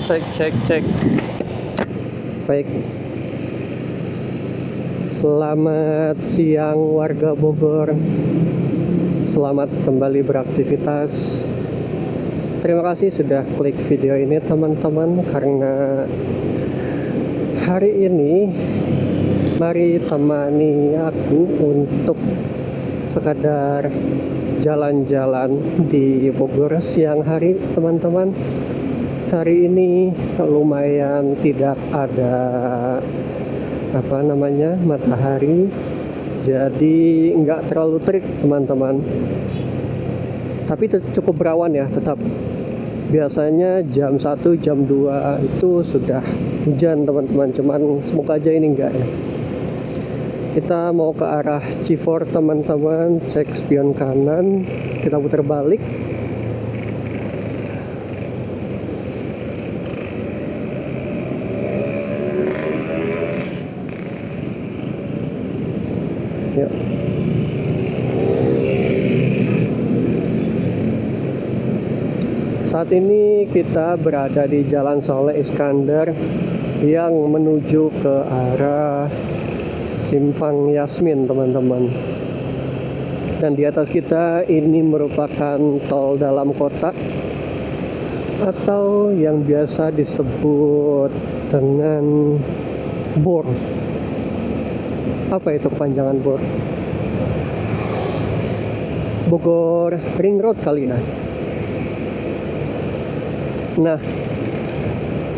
Cek, cek, cek. Baik. Selamat siang warga Bogor. Selamat kembali beraktivitas. Terima kasih sudah klik video ini teman-teman, karena hari ini mari temani aku untuk sekadar jalan-jalan di Bogor siang hari teman-teman. Hari ini lumayan tidak ada matahari, jadi nggak terlalu terik teman-teman, tapi cukup berawan ya tetap. Biasanya jam 1 jam 2 itu sudah hujan teman-teman, cuman semoga aja ini enggak ya. Kita mau ke arah Cifor teman-teman, cek spion kanan, kita putar balik. Ya. Saat ini kita berada di Jalan Saleh Iskandar yang menuju ke arah Simpang Yasmin teman-teman. Dan di atas kita ini merupakan tol dalam kota atau yang biasa disebut dengan BOR. Apa itu kepanjangan BOR? Bogor Ring Road kali ya. Nah,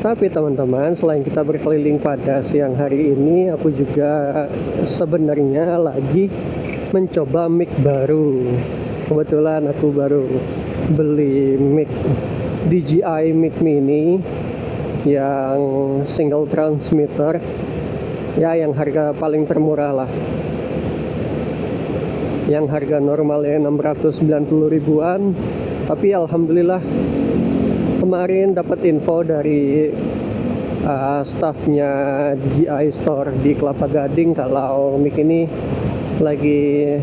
tapi teman-teman, selain kita berkeliling pada siang hari ini, aku juga sebenarnya lagi mencoba mic baru. Kebetulan aku baru beli mic DJI Mic Mini yang single transmitter, ya, yang harga paling termurah lah, yang harga normalnya 690 ribuan. Tapi alhamdulillah kemarin dapat info dari staffnya DJI Store di Kelapa Gading kalau mic ini lagi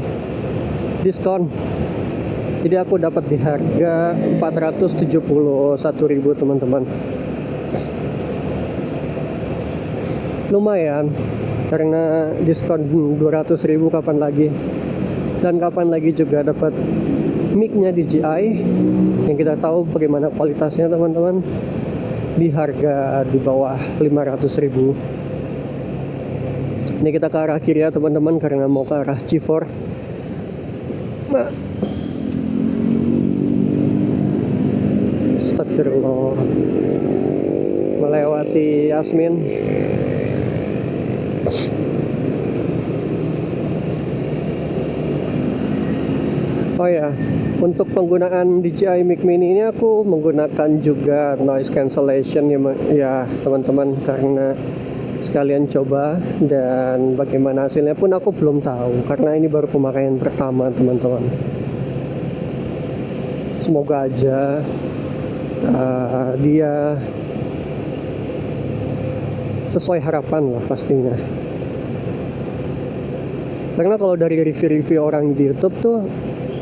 diskon. Jadi aku dapat di harga 471.000 teman-teman. Lumayan, karena diskon 200.000 kapan lagi. Dan kapan lagi juga dapat mic-nya DJI yang kita tahu bagaimana kualitasnya teman-teman, di harga di bawah 500.000. Ini kita ke arah kiri ya teman-teman, karena mau ke arah Cifor. Astagfirullah, melewati Yasmin. Oh ya, untuk penggunaan DJI Mic Mini ini aku menggunakan juga noise cancellation ya teman-teman, karena sekalian coba, dan bagaimana hasilnya pun aku belum tahu karena ini baru pemakaian pertama teman-teman. Semoga aja dia sesuai harapan lah pastinya. Karena kalau dari review-review orang di YouTube tuh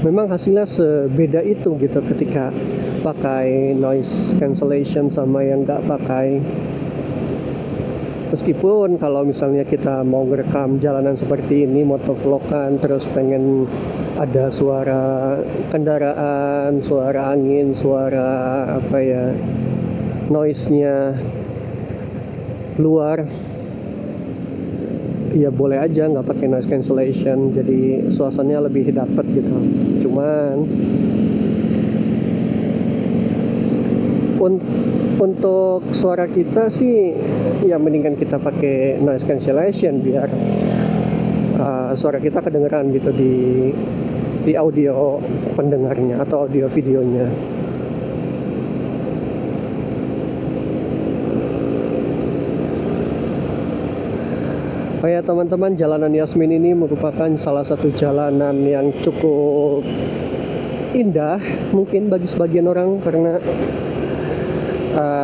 memang hasilnya sebeda itu gitu ketika pakai noise cancellation sama yang nggak pakai. Meskipun kalau misalnya kita mau ngerekam jalanan seperti ini, motovlogan, terus pengen ada suara kendaraan, suara angin, suara noise-nya luar, ya boleh aja nggak pakai noise cancellation, jadi suasananya lebih dapet gitu. Cuman untuk suara kita sih ya mendingan kita pakai noise cancellation biar suara kita kedengeran gitu di audio pendengarnya atau audio videonya. Oh ya teman-teman, jalanan Yasmin ini merupakan salah satu jalanan yang cukup indah mungkin bagi sebagian orang, karena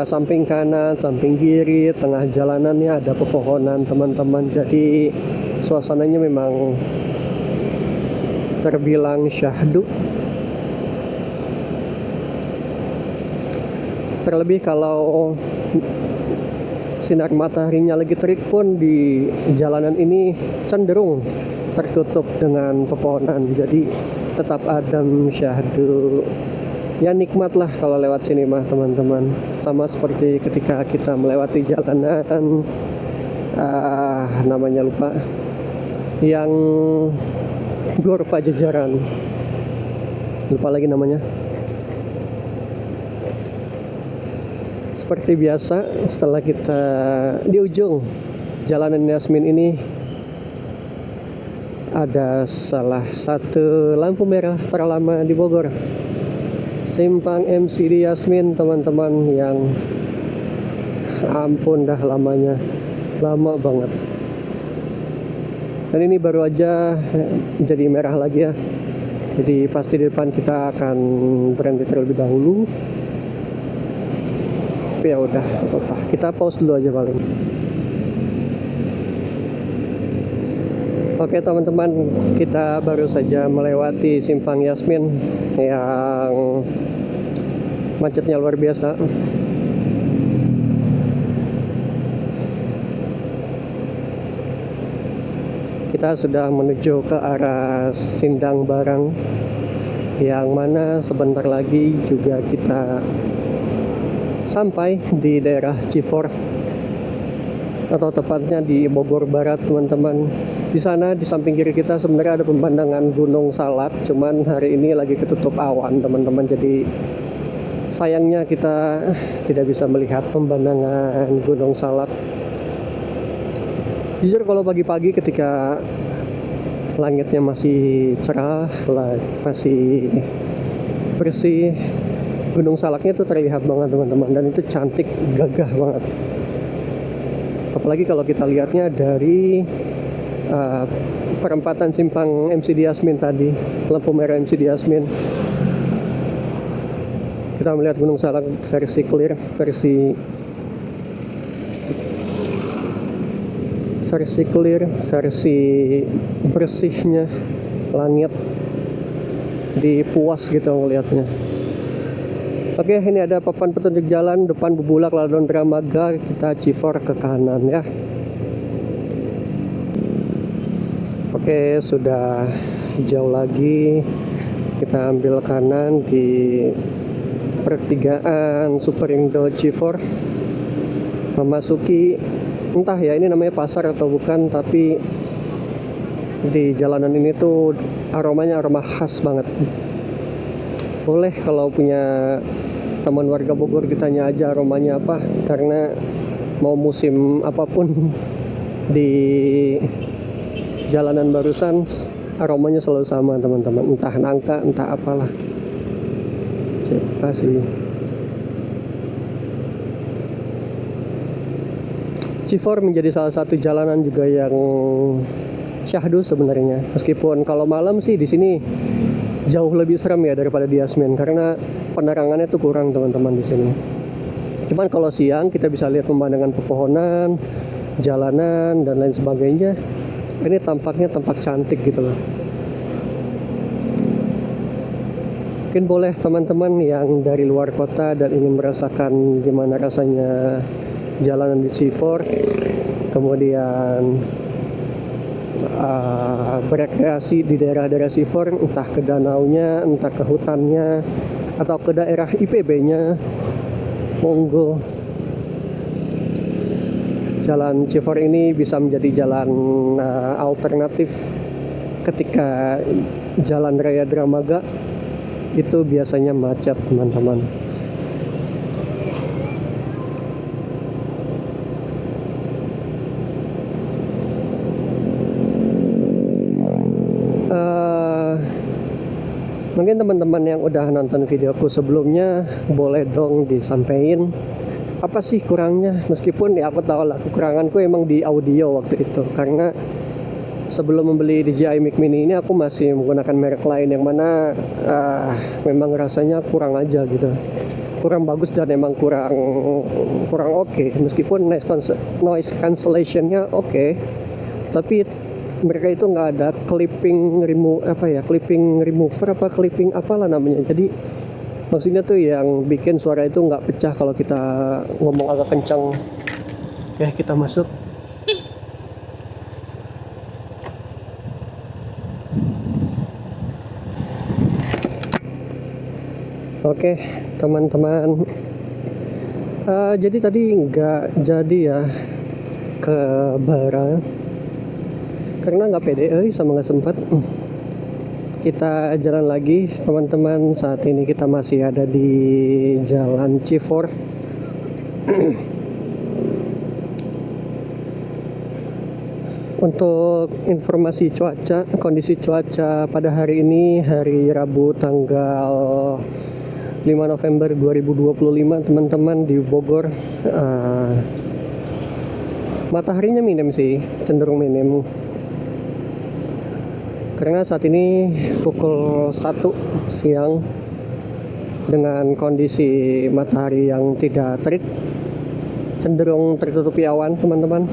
samping kanan, samping kiri, tengah jalanannya ada pepohonan teman-teman. Jadi suasananya memang terbilang syahdu. Terlebih kalau sinar mataharinya lagi terik pun di jalanan ini cenderung tertutup dengan pepohonan, jadi tetap adem syahdu. Ya nikmat lah kalau lewat sini mah teman-teman. Sama seperti ketika kita melewati jalanan namanya lupa, yang Gor Pajajaran, lupa lagi namanya. Seperti biasa, setelah kita di ujung jalanan Yasmin ini ada salah satu lampu merah terlama di Bogor, Simpang MCD Yasmin teman-teman, yang ampun dah lamanya, lama banget. Dan ini baru aja jadi merah lagi ya, jadi pasti di depan kita akan berhenti terlebih dahulu. Tapi ya udah, apa-apa, kita pause dulu aja paling. Oke teman-teman, kita baru saja melewati Simpang Yasmin yang macetnya luar biasa. Kita sudah menuju ke arah Sindang Barang, yang mana sebentar lagi juga kita sampai di daerah Cifor, atau tepatnya di Bogor Barat teman-teman. Di sana di samping kiri kita sebenarnya ada pemandangan Gunung Salak, cuman hari ini lagi ketutup awan teman-teman, jadi sayangnya kita tidak bisa melihat pemandangan Gunung Salak. Jujur kalau pagi-pagi ketika langitnya masih cerah, masih bersih, Gunung Salaknya itu terlihat banget teman-teman, dan itu cantik, gagah banget. Apalagi kalau kita lihatnya dari perempatan Simpang MCD Yasmin tadi, lampu merah MCD Yasmin, kita melihat Gunung Salak versi clear, versi bersihnya langit, di puas gitu ngelihatnya. Oke, ini ada papan petunjuk jalan depan Bubulak Ladon Dramaga, kita Cifor ke kanan ya. Oke, sudah jauh lagi, kita ambil kanan di pertigaan Superindo Cifor, memasuki, entah ya ini namanya pasar atau bukan, tapi di jalanan ini tuh aromanya aroma khas banget. Boleh kalau punya teman warga Bogor ditanya aja aromanya apa, karena mau musim apapun di jalanan barusan aromanya selalu sama teman-teman, entah nangka entah apalah. Terima kasih. Cifor menjadi salah satu jalanan juga yang syahdu sebenarnya, meskipun kalau malam sih di sini jauh lebih serem ya daripada di Yasmin, karena penerangannya tuh kurang teman-teman di sini. Cuman kalau siang kita bisa lihat pemandangan pepohonan, jalanan dan lain sebagainya. Ini tampaknya tampak cantik gitu loh. Mungkin boleh teman-teman yang dari luar kota dan ingin merasakan gimana rasanya jalanan di Cifor, kemudian berekreasi di daerah-daerah Cifor, entah ke danaunya, entah ke hutannya, atau ke daerah IPB-nya, monggo. Jalan Cifor ini bisa menjadi jalan alternatif ketika jalan raya Dramaga itu biasanya macet teman-teman. Mungkin teman-teman yang udah nonton videoku sebelumnya boleh dong disampaikan apa sih kurangnya, meskipun ya aku tahu lah kekuranganku emang di audio waktu itu, karena sebelum membeli DJI Mic Mini ini aku masih menggunakan merek lain yang mana memang rasanya kurang aja gitu, kurang bagus dan emang kurang oke. Meskipun noise cancellationnya oke, tapi mereka itu nggak ada clipping remover apa clipping apalah namanya, jadi Maksudnya tuh yang bikin suara itu nggak pecah kalau kita ngomong agak kencang. Oke, kita masuk. Oke, teman-teman. Jadi tadi nggak jadi ya ke Bara karena nggak pede, sama nggak sempat. Kita jalan lagi, teman-teman. Saat ini kita masih ada di Jalan Cifor. Untuk informasi cuaca, kondisi cuaca pada hari ini, hari Rabu tanggal 5 November 2025, teman-teman, di Bogor. Mataharinya minim sih, cenderung minim. Karena saat ini pukul 1 siang dengan kondisi matahari yang tidak terik, cenderung tertutupi awan, teman-teman.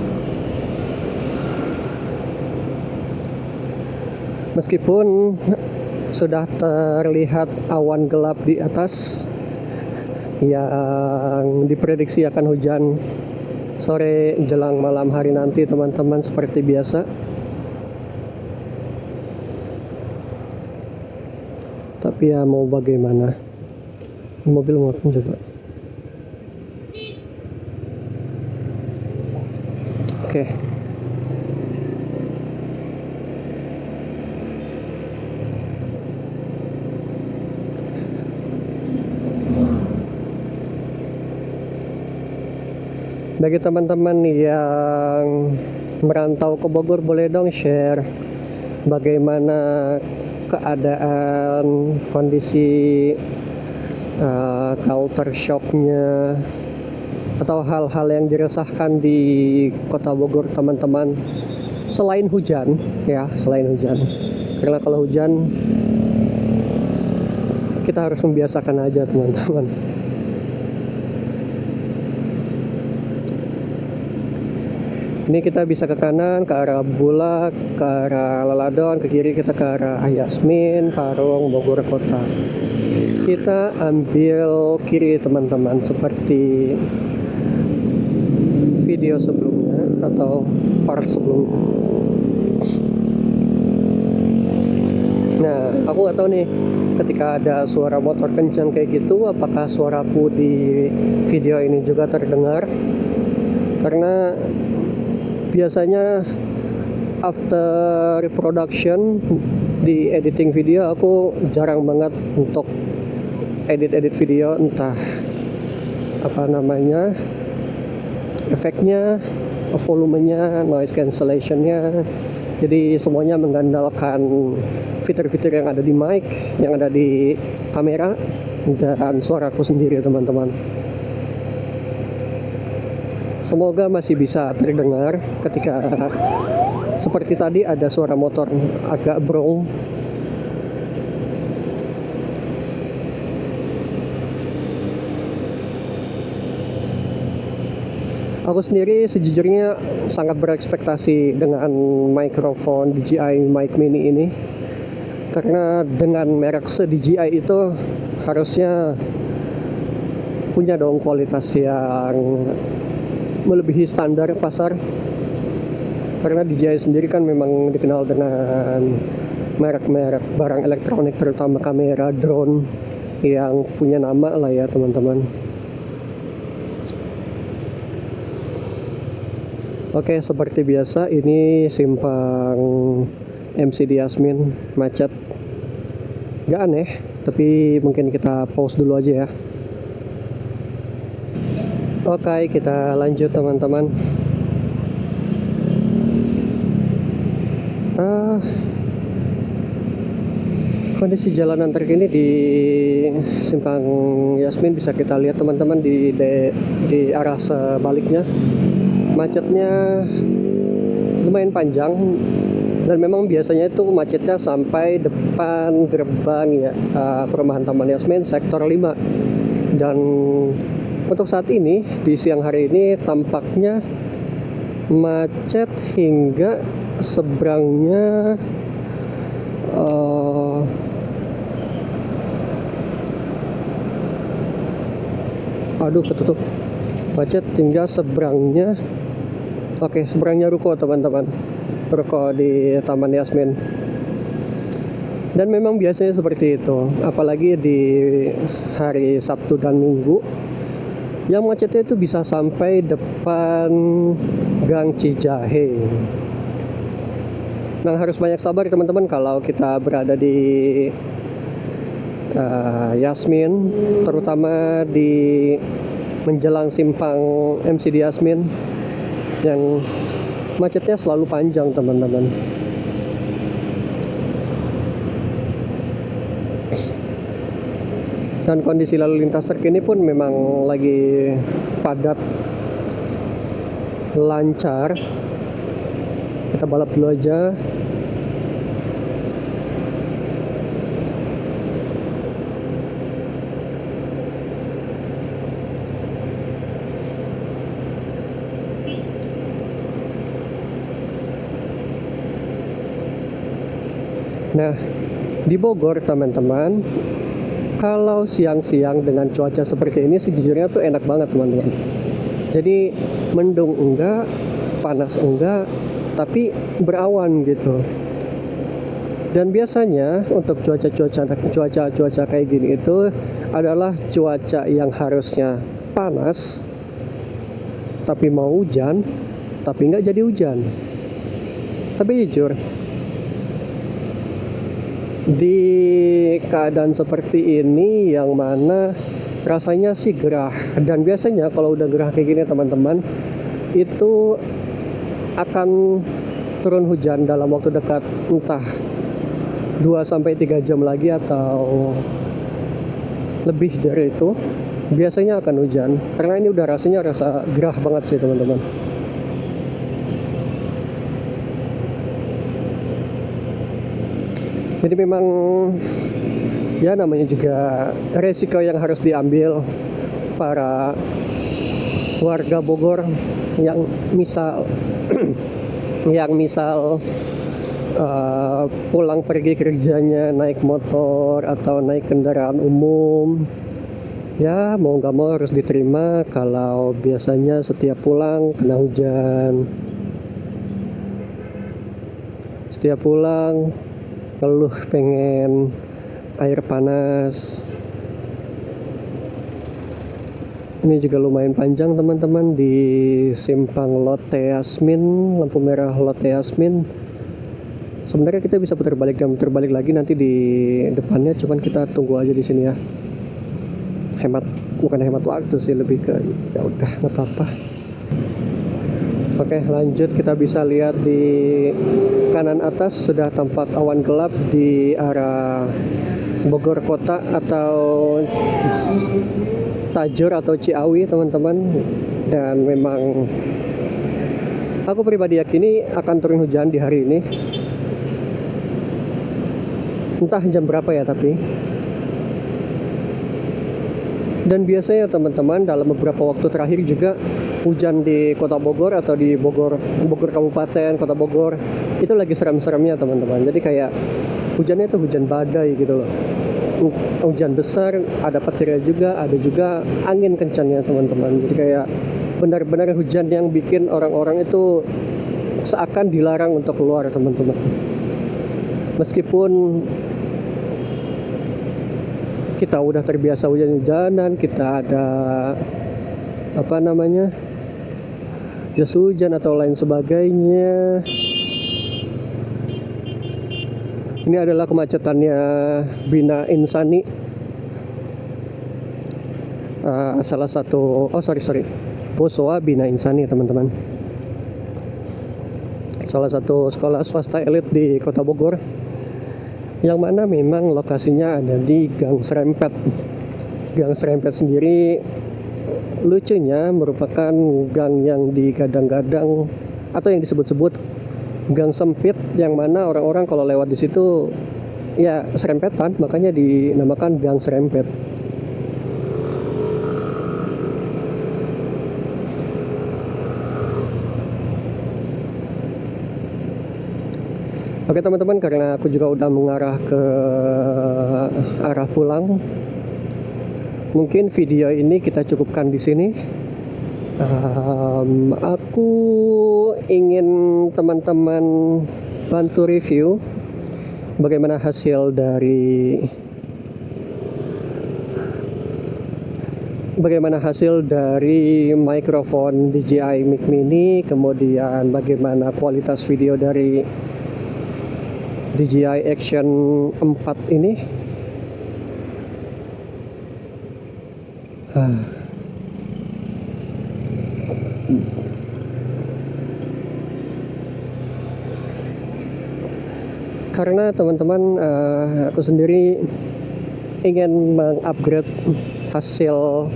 Meskipun sudah terlihat awan gelap di atas yang diprediksi akan hujan sore jelang malam hari nanti, teman-teman, seperti biasa. Tapi ya mau bagaimana, mobil maupun juga. Oke. Bagi teman-teman yang merantau ke Bogor, boleh dong share bagaimana keadaan kondisi culture shocknya atau hal-hal yang diresahkan di kota Bogor, teman-teman, selain hujan ya, selain hujan. Karena kalau hujan kita harus membiasakan aja, teman-teman. Ini kita bisa ke kanan, ke arah Bulak, ke arah Laladon, ke kiri kita ke arah Yasmin, Parung, Bogor Kota. Kita ambil kiri, teman-teman, seperti video sebelumnya atau part sebelumnya. Nah, aku nggak tahu nih, ketika ada suara motor kencang kayak gitu, apakah suaraku di video ini juga terdengar? Karena biasanya after production di editing video aku jarang banget untuk edit video, entah apa namanya, efeknya, volumenya, noise cancellationnya. Jadi semuanya mengandalkan fitur-fitur yang ada di mic, yang ada di kamera, dan suaraku sendiri, teman-teman. Semoga masih bisa terdengar ketika seperti tadi ada suara motor agak brong. Aku sendiri sejujurnya sangat berekspektasi dengan mikrofon DJI Mic Mini ini. Karena dengan merek se-DJI itu harusnya punya dong kualitas yang melebihi standar pasar. Karena DJI sendiri kan memang dikenal dengan merek-merek barang elektronik, terutama kamera, drone, yang punya nama lah ya, teman-teman. Oke, seperti biasa ini simpang MCD Yasmin, macet. Gak aneh, tapi mungkin kita pause dulu aja ya. Oke, kita lanjut, teman-teman. Kondisi jalanan terkini di simpang Yasmin bisa kita lihat, teman-teman, di arah sebaliknya. Macetnya lumayan panjang dan memang biasanya itu macetnya sampai depan gerbang ya, perumahan Taman Yasmin sektor 5. Dan untuk saat ini di siang hari ini tampaknya macet hingga seberangnya Aduh, ketutup. Macet tinggal seberangnya. Oke, seberangnya ruko teman-teman. Ruko di Taman Yasmin. Dan memang biasanya seperti itu, apalagi di hari Sabtu dan Minggu, yang macetnya itu bisa sampai depan Gang Cijahe. Nah, harus banyak sabar teman-teman kalau kita berada di Yasmin, terutama di menjelang simpang MCD Yasmin, yang macetnya selalu panjang teman-teman. Dan kondisi lalu lintas terkini pun memang lagi padat, lancar. Kita balap dulu aja. Nah, di Bogor teman-teman, kalau siang-siang dengan cuaca seperti ini sejujurnya tuh enak banget teman-teman. Jadi mendung enggak, panas enggak, tapi berawan gitu. Dan biasanya untuk cuaca kayak gini itu adalah cuaca yang harusnya panas tapi mau hujan, tapi nggak jadi hujan. Tapi jujur, di keadaan seperti ini yang mana rasanya sih gerah, dan biasanya kalau udah gerah kayak gini teman-teman, itu akan turun hujan dalam waktu dekat, entah 2-3 jam lagi atau lebih dari itu biasanya akan hujan, karena ini udah rasanya rasa gerah banget sih teman-teman. Jadi memang ya namanya juga resiko yang harus diambil para warga Bogor yang misal pulang pergi kerjanya naik motor atau naik kendaraan umum. Ya mau nggak mau harus diterima kalau biasanya setiap pulang kena hujan, setiap pulang ngeluh pengen air panas. Ini juga lumayan panjang teman-teman di simpang Lotte Yasmin, lampu merah Lotte Yasmin. Sebenarnya kita bisa putar balik dan putar balik lagi nanti di depannya, cuman kita tunggu aja di sini ya. Bukan hemat waktu sih, lebih ke ya udah nggak apa-apa. Oke, lanjut. Kita bisa lihat di kanan atas sudah tampak awan gelap di arah Bogor Kota atau Tajur atau Ciawi teman-teman. Dan memang aku pribadi yakini akan turun hujan di hari ini, entah jam berapa ya tapi. Dan biasanya teman-teman dalam beberapa waktu terakhir juga hujan di Kota Bogor atau di Bogor Kabupaten, Kota Bogor itu lagi seram-seramnya teman-teman. Jadi kayak hujannya itu hujan badai gitu loh. Hujan besar, ada petirnya juga, ada juga angin kencangnya teman-teman. Jadi kayak benar-benar hujan yang bikin orang-orang itu seakan dilarang untuk keluar teman-teman. Meskipun kita udah terbiasa hujan-hujanan, kita ada jas hujan atau lain sebagainya. Ini adalah kemacetannya Bina Insani, salah satu Bosowa Bina Insani teman-teman, salah satu sekolah swasta elit di Kota Bogor, yang mana memang lokasinya ada di Gang Serempet. Gang Serempet sendiri lucunya merupakan gang yang digadang-gadang atau yang disebut-sebut gang sempit, yang mana orang-orang kalau lewat di situ ya serempetan, makanya dinamakan Gang Serempet. Oke teman-teman, karena aku juga udah mengarah ke arah pulang, mungkin video ini kita cukupkan di sini. Aku ingin teman-teman bantu review bagaimana hasil dari mikrofon DJI Mic Mini, kemudian bagaimana kualitas video dari DJI Action 4 ini. Karena teman-teman, aku sendiri ingin mengupgrade hasil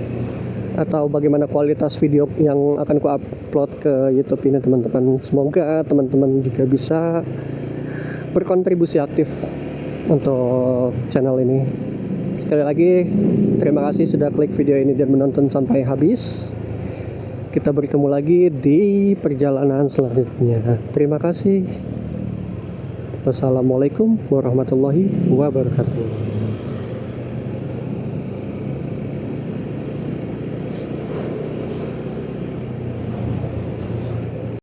atau bagaimana kualitas video yang akan ku upload ke YouTube ini teman-teman. Semoga teman-teman juga bisa berkontribusi aktif untuk channel ini. Sekali lagi terima kasih sudah klik video ini dan menonton sampai habis. Kita bertemu lagi di perjalanan selanjutnya. Terima kasih. Wassalamualaikum warahmatullahi wabarakatuh.